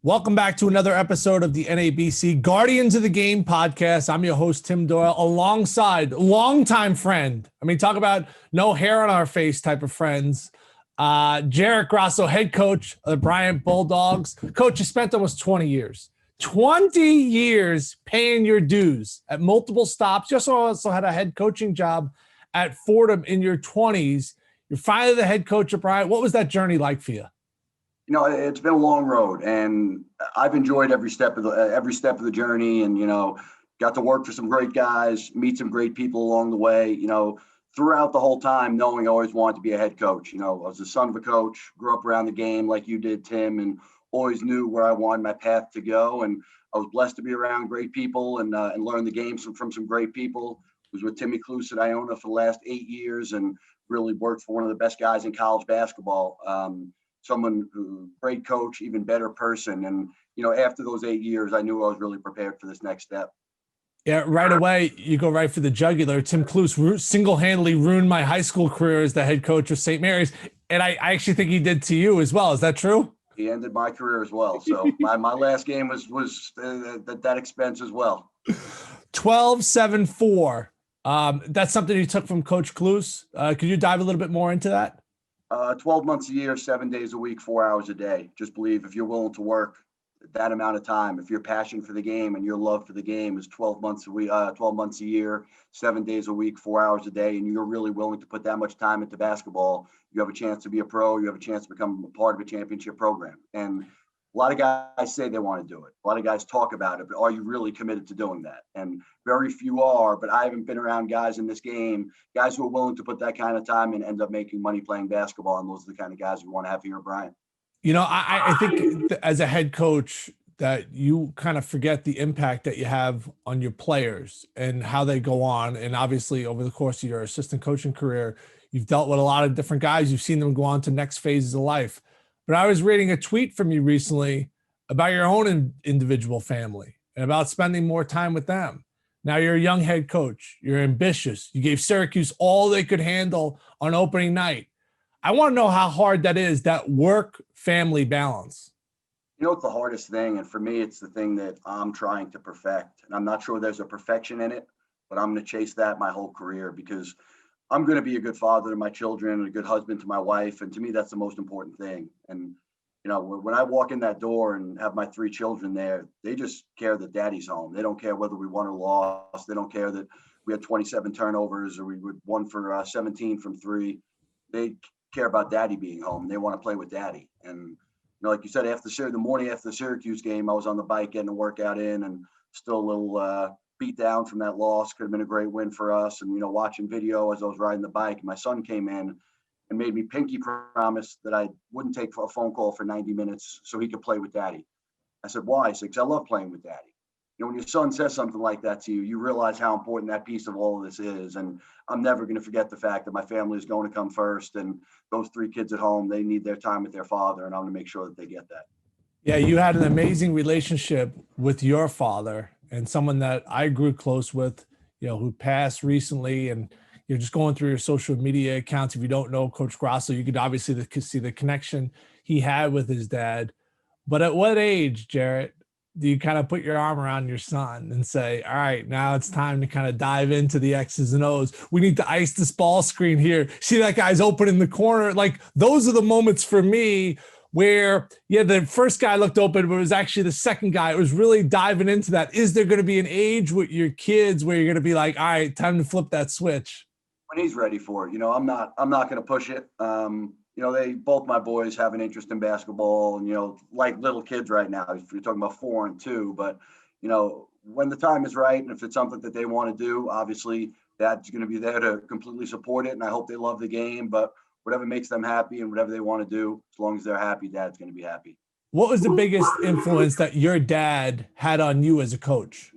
Welcome back to another episode of the NABC Guardians of the Game podcast. I'm your host, Tim Doyle, alongside longtime friend. Talk about no hair on our face type of friends. Jared Grasso, head coach of the Bryant Bulldogs. Coach, you spent almost 20 years. 20 years paying your dues at multiple stops. You also had a head coaching job at Fordham in your 20s. You're finally the head coach of Bryant. What was that journey like for you? It's been a long road, and I've enjoyed every step of the journey, and got to work for some great guys, meet some great people along the way. Throughout the whole time, knowing I always wanted to be a head coach. I was the son of a coach, grew up around the game like you did, Tim, and always knew where I wanted my path to go. And I was blessed to be around great people and learn the game from some great people. Was with Timmy Cluse at Iona for the last 8 years, and really worked for one of the best guys in college basketball. Someone who great coach, even better person. And, after those 8 years, I knew I was really prepared for this next step. Yeah, right away, you go right for the jugular. Tim Cluse single-handedly ruined my high school career as the head coach of St. Mary's. And I actually think he did to you as well. Is that true? He ended my career as well. So my last game was that expense as well. 12-7-4. That's something you took from Coach Cluse. Could you dive a little bit more into that? 12 months a year, 7 days a week, 4 hours a day. Just believe if you're willing to work that amount of time, if your passion for the game and your love for the game is 12 months a year, 7 days a week, 4 hours a day, and you're really willing to put that much time into basketball, you have a chance to be a pro, you have a chance to become a part of a championship program. And a lot of guys say they want to do it. A lot of guys talk about it, but are you really committed to doing that? And very few are, but I haven't been around guys in this game, guys who are willing to put that kind of time and end up making money playing basketball. And those are the kind of guys we want to have here at Bryant. I think as a head coach that you kind of forget the impact that you have on your players and how they go on. And obviously over the course of your assistant coaching career, you've dealt with a lot of different guys. You've seen them go on to next phases of life. But I was reading a tweet from you recently about your own individual family and about spending more time with them. Now you're a young head coach. You're ambitious. You gave Syracuse all they could handle on opening night. I want to know how hard that is, that work-family balance. It's the hardest thing. And for me, it's the thing that I'm trying to perfect. And I'm not sure there's a perfection in it, but I'm going to chase that my whole career because I'm going to be a good father to my children and a good husband to my wife. And to me, that's the most important thing. And, when I walk in that door and have my 3 children there, they just care that daddy's home. They don't care whether we won or lost. They don't care that we had 27 turnovers or we won for 17 from 3. They care about daddy being home. They want to play with daddy. And, like you said, the morning after the Syracuse game, I was on the bike getting a workout in and still a little beat down from that loss. Could have been a great win for us. And, watching video as I was riding the bike, my son came in and made me pinky promise that I wouldn't take a phone call for 90 minutes so he could play with daddy. I said, why? He said, because I love playing with daddy. When your son says something like that to you, you realize how important that piece of all of this is. And I'm never going to forget the fact that my family is going to come first. And those 3 kids at home, they need their time with their father. And I'm going to make sure that they get that. Yeah, you had an amazing relationship with your father and someone that I grew close with, who passed recently. And you're just going through your social media accounts. If you don't know Coach Grasso, you could obviously see the connection he had with his dad. But at what age, Jared, do you kind of put your arm around your son and say, all right, now it's time to kind of dive into the X's and O's. We need to ice this ball screen here. See that guy's open in the corner. Like, those are the moments for me where, the first guy looked open, but it was actually the second guy. It was really diving into that. Is there going to be an age with your kids where you're going to be like, all right, time to flip that switch? When he's ready for it. I'm not going to push it. Both my boys have an interest in basketball and, like little kids right now, if you're talking about 4 and 2, but, when the time is right and if it's something that they want to do, obviously Dad's going to be there to completely support it. And I hope they love the game, but whatever makes them happy and whatever they want to do, as long as they're happy, Dad's going to be happy. What was the biggest influence that your dad had on you as a coach?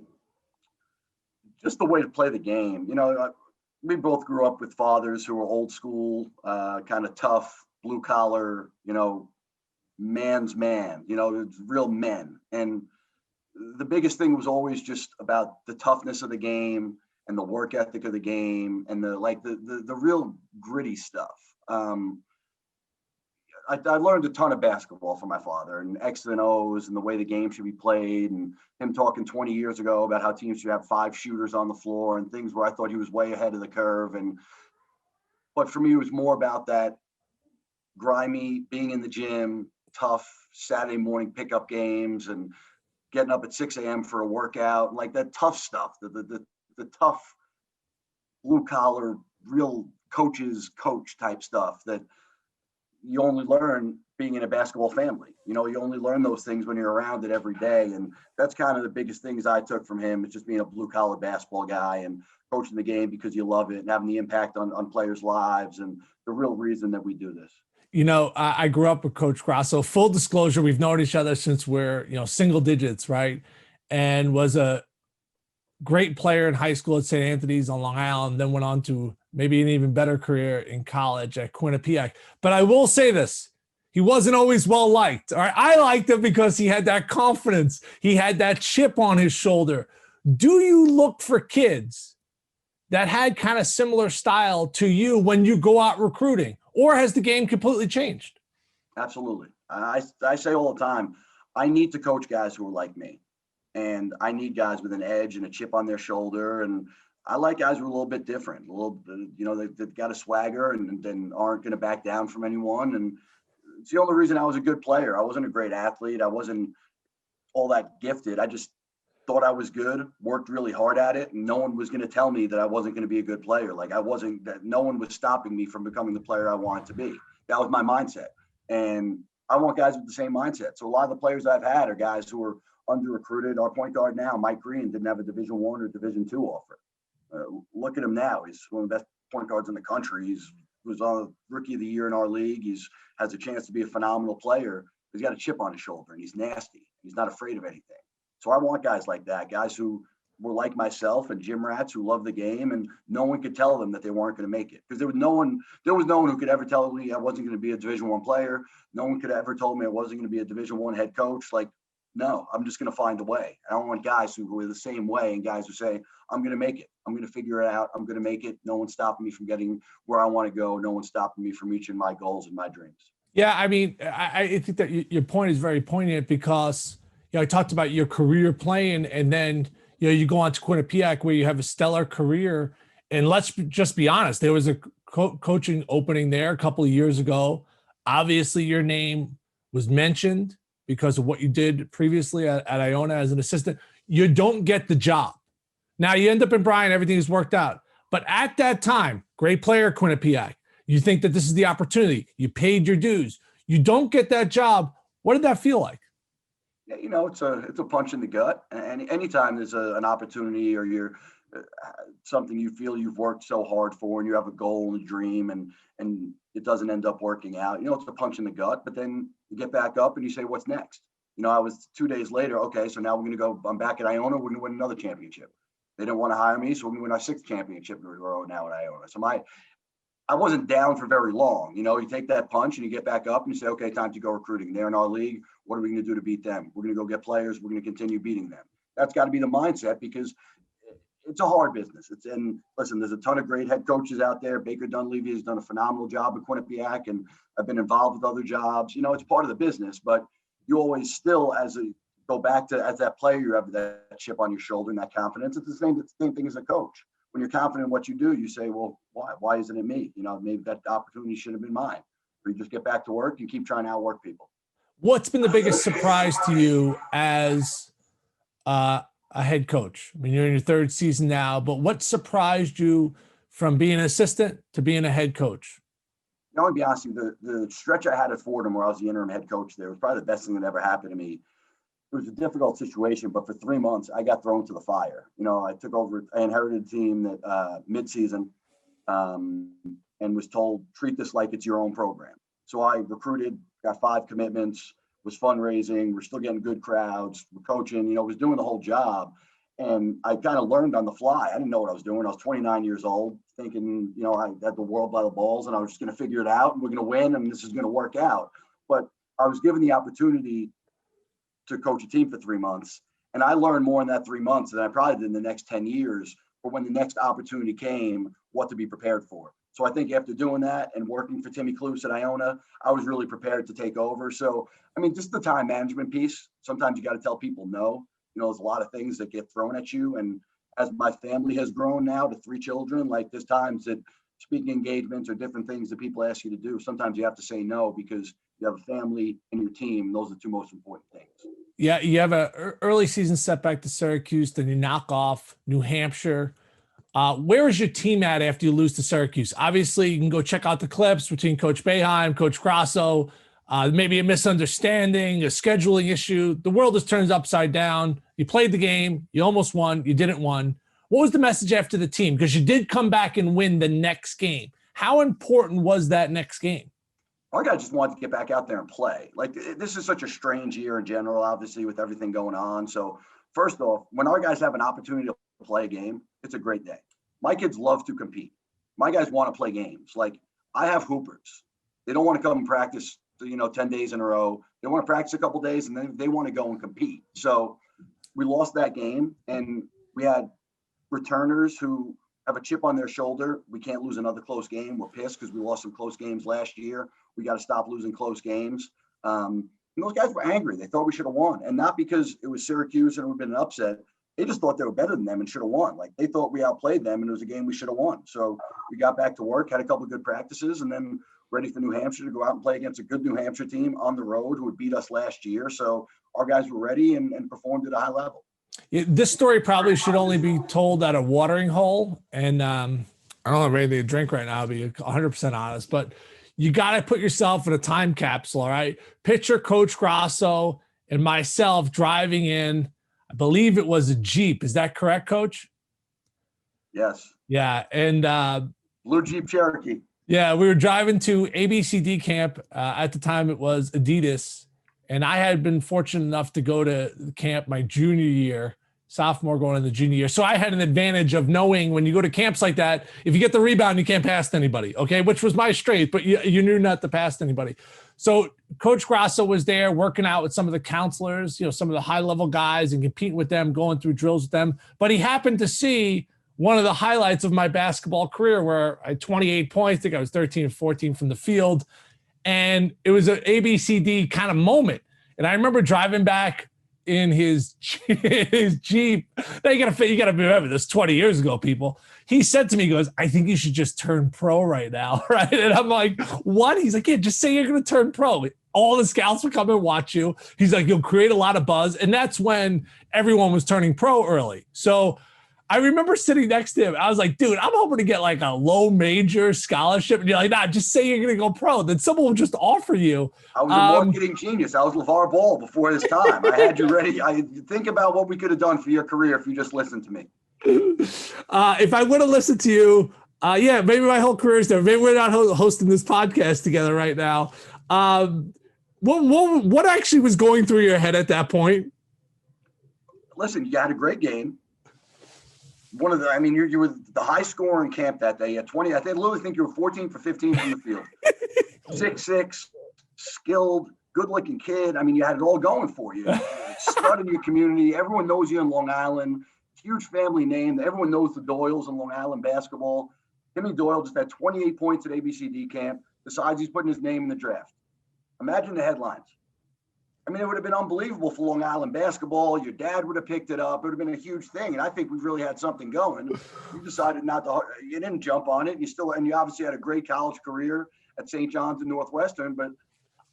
Just the way to play the game. We both grew up with fathers who were old school, kind of tough, blue collar, man's man, real men. And the biggest thing was always just about the toughness of the game and the work ethic of the game and the real gritty stuff. I learned a ton of basketball from my father, and X's and O's and the way the game should be played, and him talking 20 years ago about how teams should have 5 shooters on the floor and things where I thought he was way ahead of the curve. But for me, it was more about that grimy, being in the gym, tough Saturday morning pickup games and getting up at 6 a.m. for a workout, like that tough stuff, the tough blue collar, real coach type stuff that you only learn being in a basketball family. You only learn those things when you're around it every day. And that's kind of the biggest things I took from him. It's just being a blue collar basketball guy and coaching the game because you love it and having the impact on players' lives and the real reason that we do this. I grew up with Coach Grasso. Full disclosure, we've known each other since we're, single digits, right? And was a great player in high school at St. Anthony's on Long Island, then went on to maybe an even better career in college at Quinnipiac. But I will say this, he wasn't always well liked. All right? I liked him because he had that confidence. He had that chip on his shoulder. Do you look for kids that had kind of similar style to you when you go out recruiting, or has the game completely changed? Absolutely. I say all the time, I need to coach guys who are like me. And I need guys with an edge and a chip on their shoulder. And I like guys who are a little bit different, they've got a swagger and then aren't going to back down from anyone. And it's the only reason I was a good player. I wasn't a great athlete. I wasn't all that gifted. I just thought I was good, worked really hard at it. And no one was going to tell me that I wasn't going to be a good player. No one was stopping me from becoming the player I wanted to be. That was my mindset. And I want guys with the same mindset. So a lot of the players I've had are guys who are under recruited. Our point guard now, Mike Green, didn't have a Division I or Division II offer. Look at him now. He's one of the best point guards in the country. He was on Rookie of the Year in our league. Has a chance to be a phenomenal player. He's got a chip on his shoulder and he's nasty. He's not afraid of anything. So I want guys like that, guys who were like myself and gym rats who love the game, and no one could tell them that they weren't going to make it, because there was no one who could ever tell me I wasn't going to be a Division I player. No one could ever told me I wasn't going to be a Division I head coach. No, I'm just going to find a way. I don't want guys who are the same way and guys who say, I'm going to make it. I'm going to figure it out. I'm going to make it. No one's stopping me from getting where I want to go. No one's stopping me from reaching my goals and my dreams. Yeah, I mean, I think that your point is very poignant because, I talked about your career playing, and then, you go on to Quinnipiac where you have a stellar career. And let's just be honest, there was a coaching opening there a couple of years ago. Obviously, your name was mentioned because of what you did previously at Iona as an assistant. You don't get the job. Now you end up in Bryant, everything's worked out. But at that time, great player, Quinnipiac. You think that this is the opportunity. You paid your dues. You don't get that job. What did that feel like? Yeah, it's a punch in the gut. And anytime there's an opportunity or you're something you feel you've worked so hard for and you have a goal and a dream and it doesn't end up working out, it's a punch in the gut. But then you get back up and you say, what's next? I was 2 days later. Okay, so now we're going to go. I'm back at Iona. We're going to win another championship. They didn't want to hire me, so we're going to win our 6th championship in a row now at Iona. So I wasn't down for very long. You take that punch and you get back up and you say, okay, time to go recruiting. They're in our league. What are we going to do to beat them? We're going to go get players. We're going to continue beating them. That's got to be the mindset, because it's a hard business. And listen, there's a ton of great head coaches out there. Baker Dunleavy has done a phenomenal job at Quinnipiac, and I've been involved with other jobs. It's part of the business, but you always still, go back to as that player, you have that chip on your shoulder and that confidence. It's the same thing as a coach. When you're confident in what you do, you say, well, why isn't it me? Maybe that opportunity should have been mine. Or you just get back to work, you keep trying to outwork people. What's been the biggest surprise to you as a head coach? I mean, you're in your 3rd season now, but what surprised you from being an assistant to being a head coach? I want to be honest with you, the stretch I had at Fordham where I was the interim head coach there was probably the best thing that ever happened to me. It was a difficult situation, but for 3 months, I got thrown to the fire. I took over, I inherited a team that mid-season and was told, treat this like it's your own program. So I recruited, got 5 commitments, was fundraising. We're still getting good crowds. We're coaching, was doing the whole job. And I kind of learned on the fly. I didn't know what I was doing. I was 29 years old, thinking, I had the world by the balls and I was just going to figure it out and we're going to win and this is going to work out. But I was given the opportunity to coach a team for 3 months. And I learned more in that 3 months than I probably did in the next 10 years for when the next opportunity came, what to be prepared for. So I think after doing that and working for Timmy Kluse at Iona, I was really prepared to take over. So, I mean, just the time management piece. Sometimes you got to tell people no. There's a lot of things that get thrown at you. And as my family has grown now to 3 children, like there's times that speaking engagements or different things that people ask you to do, sometimes you have to say no because you have a family and your team. Those are the 2 most important things. Yeah, you have a early season setback to Syracuse, then you knock off New Hampshire. Where is your team at after you lose to Syracuse? Obviously, you can go check out the clips between Coach Boeheim, Coach Grasso, maybe a misunderstanding, a scheduling issue. The world has turned upside down. You played the game. You almost won. You didn't win. What was the message after the team? Because you did come back and win the next game. How important was that next game? Our guys just wanted to get back out there and play. Like, this is such a strange year in general, obviously, with everything going on. So first off, when our guys have an opportunity to play a game, it's a great day. My kids love to compete. My guys want to play games. Like, I have hoopers. They don't want to come and practice, 10 days in a row. They want to practice a couple days and then they want to go and compete. So we lost that game and we had returners who have a chip on their shoulder. We can't lose another close game. We're pissed because we lost some close games last year. We got to stop losing close games. And those guys were angry. They thought we should have won. And not because it was Syracuse and it would have been an upset. They just thought they were better than them and should have won. Like, they thought we outplayed them and it was a game we should have won. So we got back to work, had a couple of good practices, and then ready for New Hampshire to go out and play against a good New Hampshire team on the road who had beat us last year. So our guys were ready and performed at a high level. Yeah, this story probably should only be told at a watering hole. And I don't have anything to drink right now, to be 100% honest, but you got to put yourself in a time capsule, all right? Picture Coach Grasso and myself driving in, I believe it was a Jeep. Is that correct, Coach? Yes. Yeah. And blue Jeep Cherokee. Yeah, we were driving to ABCD camp. At the time, it was Adidas. And I had been fortunate enough to go to camp my junior year, sophomore going into junior year. So I had an advantage of knowing when you go to camps like that, if you get the rebound, you can't pass to anybody, okay? Which was my strength, but you knew not to pass to anybody. So Coach Grasso was there working out with some of the counselors, some of the high-level guys and competing with them, going through drills with them. But he happened to see one of the highlights of my basketball career where I had 28 points. I think I was 13 or 14 from the field. And it was an ABCD kind of moment. And I remember driving back in his Jeep. Now you gotta remember this 20 years ago, people. He said to me, he goes, I think you should just turn pro right now, right? And I'm like, what? He's like, yeah, just say you're gonna turn pro. All the scouts will come and watch you. He's like, you'll create a lot of buzz. And that's when everyone was turning pro early. So I remember sitting next to him. I was like, dude, I'm hoping to get like a low major scholarship. And you're like, nah, just say you're going to go pro. Then someone will just offer you. I was a marketing genius. I was LeVar Ball before his time. I had you ready. I think about what we could have done for your career if you just listened to me. If I would have listened to you, yeah, maybe my whole career is there. Maybe we're not hosting this podcast together right now. What actually was going through your head at that point? Listen, you had a great game. You were the high scorer in camp that day. You had 20. I literally think you were 14 for 15 from the field. 6'6", skilled, good-looking kid. I mean, you had it all going for you. Stud in your community. Everyone knows you in Long Island. Huge family name. Everyone knows the Doyles in Long Island basketball. Timmy Doyle just had 28 points at ABCD camp. Besides, he's putting his name in the draft. Imagine the headlines. I mean, it would have been unbelievable for Long Island basketball. Your dad would have picked it up. It would have been a huge thing. And I think we've really had something going. You decided not to, you didn't jump on it. You obviously had a great college career at St. John's and Northwestern, but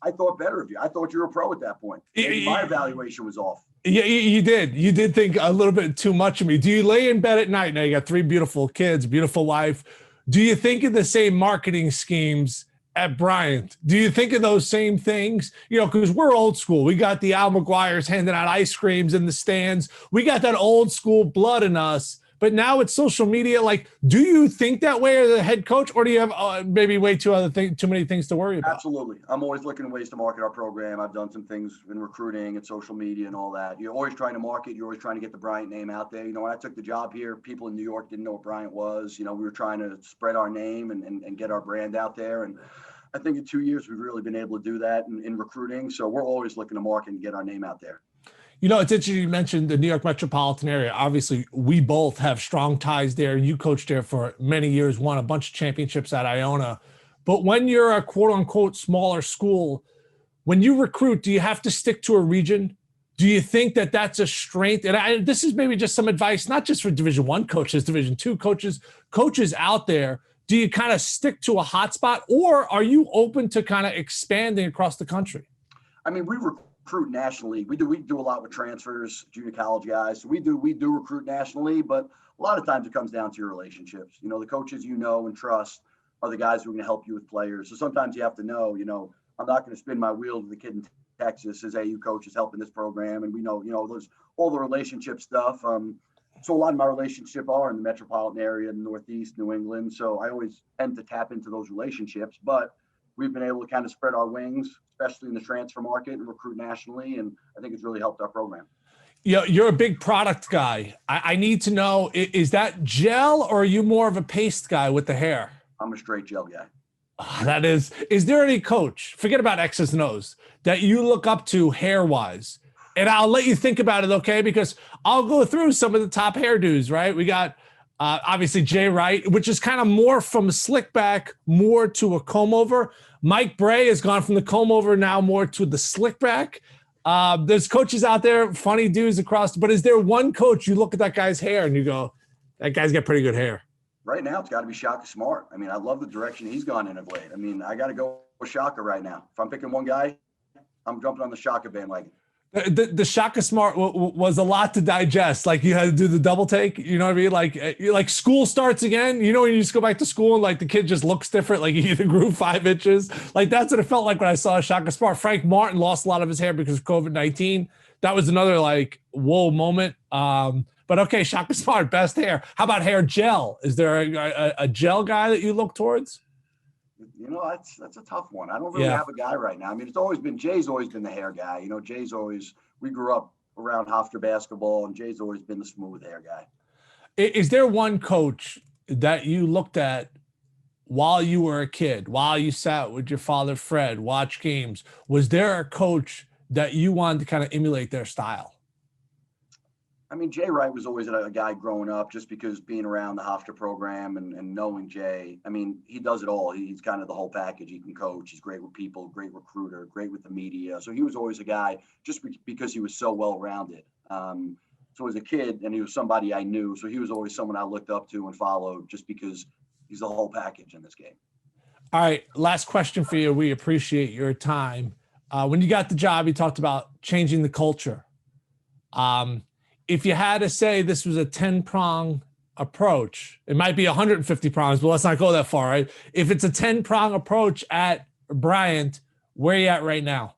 I thought better of you. I thought you were a pro at that point. Maybe my evaluation was off. Yeah, you did. You did think a little bit too much of me. Do you lay in bed at night? Now you got 3 beautiful kids, beautiful wife. Do you think of the same marketing schemes at Bryant? Do you think of those same things? Because we're old school. We got the Al McGuires handing out ice creams in the stands. We got that old school blood in us. But now it's social media. Like, do you think that way as a head coach, or do you have maybe way too many things to worry about? Absolutely. I'm always looking at ways to market our program. I've done some things in recruiting and social media and all that. You're always trying to market. You're always trying to get the Bryant name out there. When I took the job here, people in New York didn't know what Bryant was. We were trying to spread our name and get our brand out there. And I think in 2 years, we've really been able to do that in recruiting. So we're always looking to market and get our name out there. You know, it's interesting you mentioned the New York metropolitan area. Obviously, we both have strong ties there. You coached there for many years, won a bunch of championships at Iona. But when you're a quote unquote smaller school, when you recruit, do you have to stick to a region? Do you think that that's a strength? And this is maybe just some advice, not just for Division I coaches, Division II coaches out there. Do you kind of stick to a hotspot, or are you open to kind of expanding across the country? I mean, we recruit nationally. We do a lot with transfers, junior college guys. So we do recruit nationally, but a lot of times it comes down to your relationships. You know, the coaches you know and trust are the guys who are going to help you with players. So sometimes you have to know, you know, I'm not going to spin my wheel to the kid in Texas. His AU coach is helping this program, and we know, you know, there's all the relationship stuff. So a lot of my relationship are in the metropolitan area, in the Northeast, New England. So I always tend to tap into those relationships, but we've been able to kind of spread our wings, especially in the transfer market, and recruit nationally. And I think it's really helped our program. Yeah, you're a big product guy. I need to know, is that gel, or are you more of a paste guy with the hair? I'm a straight gel guy. That is there any coach, forget about X's and O's, that you look up to hair-wise? And I'll let you think about it, okay? Because I'll go through some of the top hairdos, right? We got obviously Jay Wright, which is kind of more from a slick back, more to a comb over. Mike Bray has gone from the comb over now more to the slick back. There's coaches out there, funny dudes across, but is there one coach you look at that guy's hair and you go, that guy's got pretty good hair? Right now, it's got to be Shaka Smart. I mean, I love the direction he's gone in of late. I mean, I got to go with Shaka right now. If I'm picking one guy, I'm jumping on the Shaka bandwagon. The Shaka Smart was a lot to digest. Like, you had to do the double take. You know what I mean? Like school starts again. You know, when you just go back to school and like the kid just looks different. Like, he either grew 5 inches. Like, that's what it felt like when I saw Shaka Smart. Frank Martin lost a lot of his hair because of COVID-19. That was another like whoa moment. But okay, Shaka Smart, best hair. How about hair gel? Is there a gel guy that you look towards? You know, that's a tough one. I don't really have a guy right now. I mean, Jay's always been the hair guy. You know, we grew up around Hofstra basketball, and Jay's always been the smooth hair guy. Is there one coach that you looked at while you were a kid, while you sat with your father, Fred, watch games? Was there a coach that you wanted to kind of emulate their style? I mean, Jay Wright was always a guy growing up, just because being around the Hofstra program and knowing Jay. I mean, he does it all. He's kind of the whole package. He can coach. He's great with people, great recruiter, great with the media. So he was always a guy just because he was so well-rounded. So as a kid, and he was somebody I knew, so he was always someone I looked up to and followed, just because he's the whole package in this game. All right, last question for you. We appreciate your time. When you got the job, you talked about changing the culture. If you had to say this was a 10-prong approach, it might be 150 prongs, but let's not go that far, right? If it's a 10-prong approach at Bryant, where are you at right now?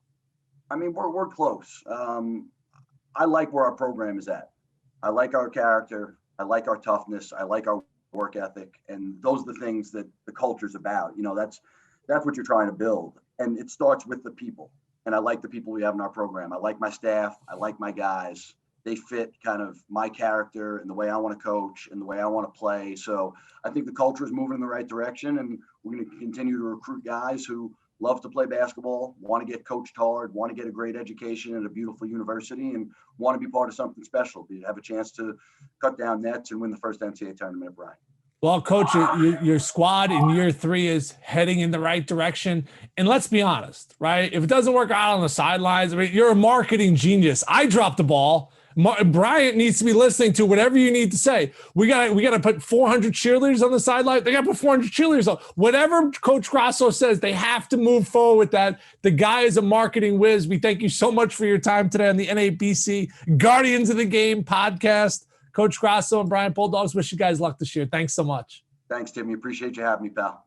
I mean, we're close. I like where our program is at. I like our character. I like our toughness. I like our work ethic. And those are the things that the culture's about. You know, that's what you're trying to build. And it starts with the people. And I like the people we have in our program. I like my staff. I like my guys. They fit kind of my character and the way I want to coach and the way I want to play. So I think the culture is moving in the right direction, and we're going to continue to recruit guys who love to play basketball, want to get coached hard, want to get a great education at a beautiful university, and want to be part of something special, to have a chance to cut down nets and win the first NCAA tournament at Bryant. Well, Coach, your squad in year 3 is heading in the right direction. And let's be honest, right? If it doesn't work out on the sidelines, I mean, you're a marketing genius. I dropped the ball. Bryant needs to be listening to whatever you need to say. We got to put 400 cheerleaders on the sideline. They got to put 400 cheerleaders on. Whatever Coach Grasso says, they have to move forward with that. The guy is a marketing whiz. We thank you so much for your time today on the NABC Guardians of the Game podcast. Coach Grasso and Bryant Bulldogs, wish you guys luck this year. Thanks so much. Thanks, Timmy. Appreciate you having me, pal.